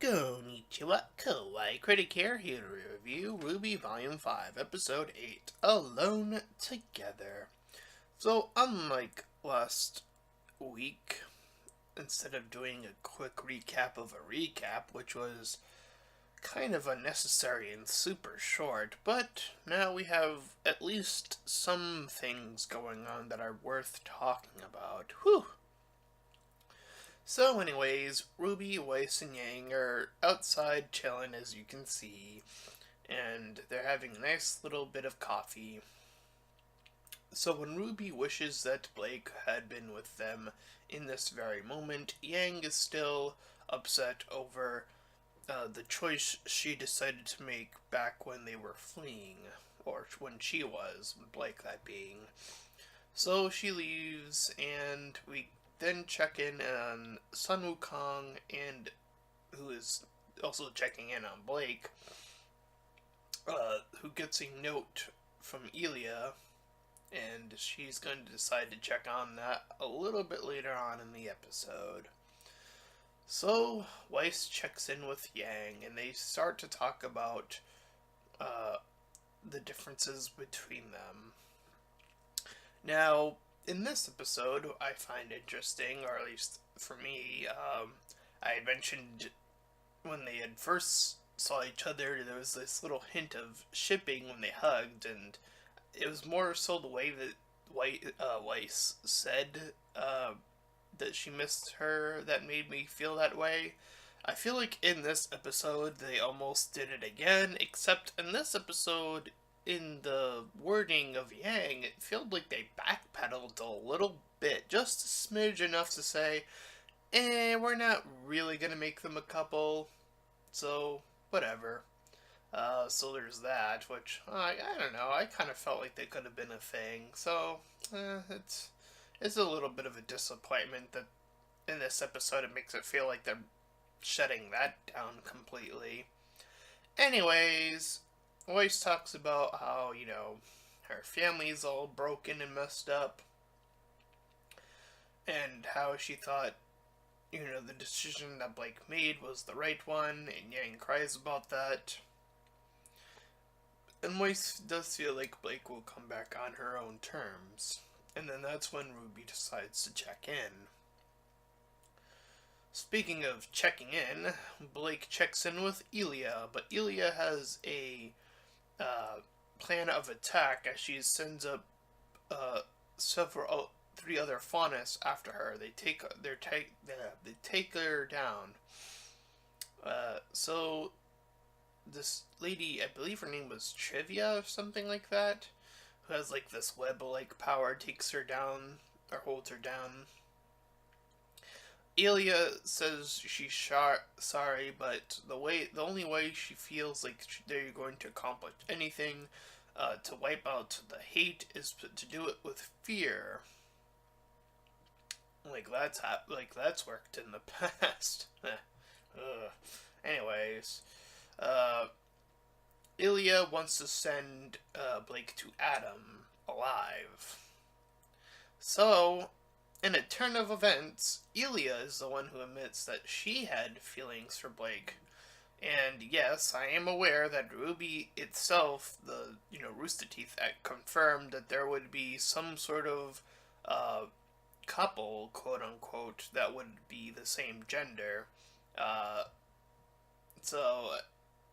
Konnichiwa, Kawaii Critic here to review RWBY Volume 5, Episode 8, Alone Together. So, unlike last week, instead of doing a quick recap of a recap, which was kind of unnecessary and super short, but now we have at least some things going on that are worth talking about. Whew! So anyways, RWBY, Weiss, and Yang are outside chilling, as you can see, and they're having a nice little bit of coffee. So when RWBY wishes that Blake had been with them in this very moment, Yang is still upset over the choice she decided to make back when they were fleeing, or when she was, Blake that being. So she leaves, and we then check in on Sun Wukong, and who is also checking in on Blake, who gets a note from Ilya, and she's going to decide to check on that a little bit later on in the episode. So Weiss checks in with Yang, and they start to talk about the differences between them. Now, in this episode, I find interesting, or at least for me, I had mentioned when they had first saw each other, there was this little hint of shipping when they hugged, and it was more so the way that Weiss said that she missed her that made me feel that way. I feel like in this episode they almost did it again, except in this episode, in the wording of Yang, it felt like they backpedaled a little bit, just a smidge enough to say, we're not really gonna make them a couple, so whatever. So there's that, which I don't know. I kind of felt like they could have been a thing. So it's a little bit of a disappointment that in this episode it makes it feel like they're shutting that down completely. Anyways, Weiss talks about how, her family's all broken and messed up, and how she thought, the decision that Blake made was the right one, and Yang cries about that. And Weiss does feel like Blake will come back on her own terms. And then that's when RWBY decides to check in. Speaking of checking in, Blake checks in with Ilya, but Ilya has a plan of attack as she sends up three other Faunus after her. They take her down. So this lady, I believe her name was Trivia or something like that, who has like this web-like power, takes her down or holds her down. Ilya says she's sorry, but the only way she feels like they're going to accomplish anything to wipe out the hate is to do it with fear. Like that's worked in the past. Anyways, Ilya wants to send Blake to Adam alive. So, in a turn of events, Ilya is the one who admits that she had feelings for Blake. And yes, I am aware that RWBY itself, the Rooster Teeth Act, confirmed that there would be some sort of couple, quote unquote, that would be the same gender. So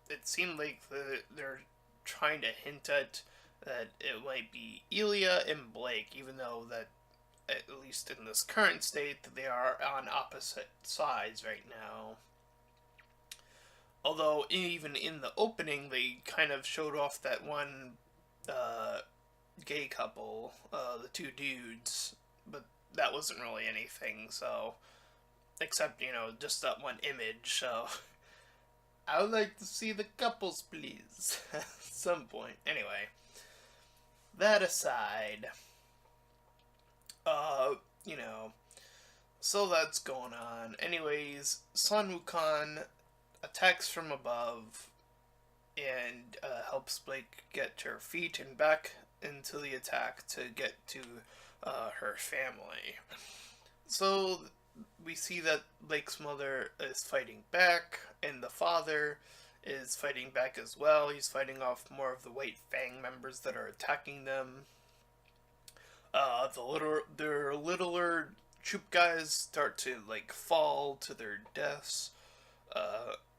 it seemed like they're trying to hint at that it might be Ilya and Blake, even though that, at least in this current state, they are on opposite sides right now. Although, even in the opening, they kind of showed off that one gay couple, the two dudes, but that wasn't really anything, so, except, just that one image, so, I would like to see the couples, please, at some point. Anyway, that aside, so that's going on. Anyways, Sun Wukong attacks from above and helps Blake get to her feet and back into the attack to get to her family. So we see that Blake's mother is fighting back, and the father is fighting back as well. He's fighting off more of the White Fang members that are attacking them. Their littler troop guys start to like fall to their deaths.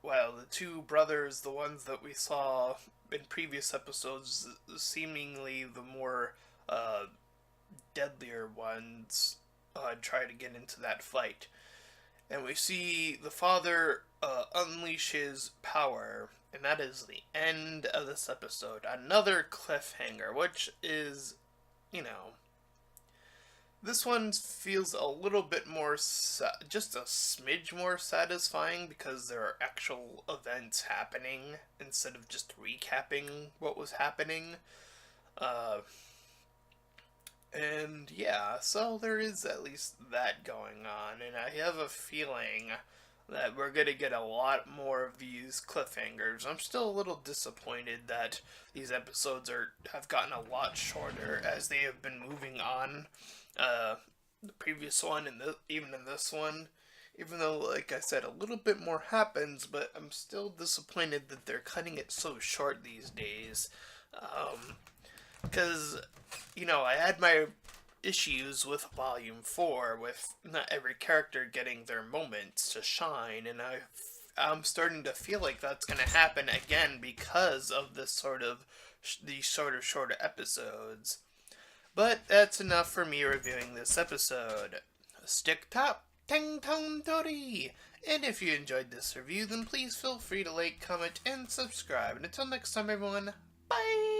While the two brothers, the ones that we saw in previous episodes, seemingly the more deadlier ones, try to get into that fight. And we see the father unleash his power, and that is the end of this episode. Another cliffhanger, which is, this one feels a little bit more, just a smidge more satisfying because there are actual events happening instead of just recapping what was happening. And yeah, so there is at least that going on, and I have a feeling that we're going to get a lot more of these cliffhangers. I'm still a little disappointed that these episodes have gotten a lot shorter as they have been moving on. The previous one and even in this one, even though, like I said, a little bit more happens, but I'm still disappointed that they're cutting it so short these days. Because, I had my issues with Volume 4, with not every character getting their moments to shine, and I'm starting to feel like that's going to happen again because of these sort of shorter episodes. But that's enough for me reviewing this episode. Stick top, tang tong tori! And if you enjoyed this review, then please feel free to like, comment, and subscribe. And until next time, everyone, bye!